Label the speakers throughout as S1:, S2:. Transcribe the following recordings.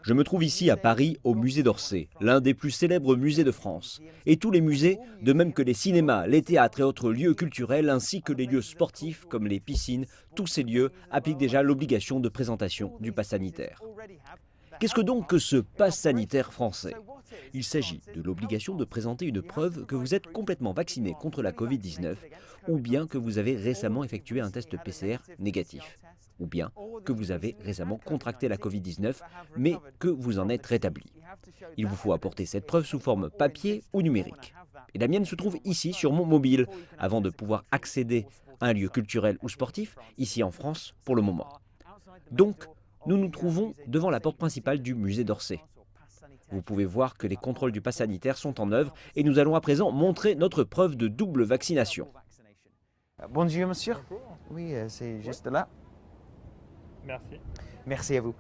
S1: Je me trouve ici à Paris, au musée d'Orsay, l'un des plus célèbres musées de France. Et tous les musées, de même que les cinémas, les théâtres et autres lieux culturels, ainsi que les lieux sportifs comme les piscines, tous ces lieux appliquent déjà l'obligation de présentation du pass sanitaire. Qu'est-ce que donc que ce pass sanitaire français? Il s'agit de l'obligation de présenter une preuve que vous êtes complètement vacciné contre la Covid-19 ou bien que vous avez récemment effectué un test PCR négatif ou bien que vous avez récemment contracté la Covid-19 mais que vous en êtes rétabli. Il vous faut apporter cette preuve sous forme papier ou numérique. Et la mienne se trouve ici sur mon mobile avant de pouvoir accéder à un lieu culturel ou sportif ici en France pour le moment. Donc, nous nous trouvons devant la porte principale du musée d'Orsay. Vous pouvez voir que les contrôles du pass sanitaire sont en œuvre et nous allons à présent montrer notre preuve de double vaccination.
S2: Bonjour monsieur. Oui, c'est juste là.
S3: Merci.
S2: Merci à vous.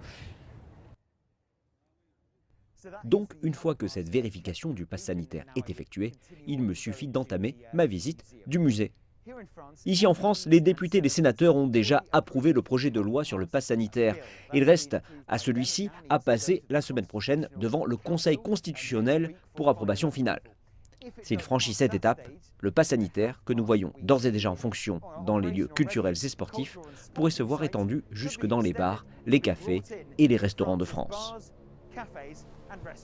S1: Donc, une fois que cette vérification du pass sanitaire est effectuée, il me suffit d'entamer ma visite du musée. Ici en France, les députés et les sénateurs ont déjà approuvé le projet de loi sur le pass sanitaire. Il reste à celui-ci à passer la semaine prochaine devant le Conseil constitutionnel pour approbation finale. S'il franchit cette étape, le pass sanitaire, que nous voyons d'ores et déjà en fonction dans les lieux culturels et sportifs, pourrait se voir étendu jusque dans les bars, les cafés et les restaurants de France.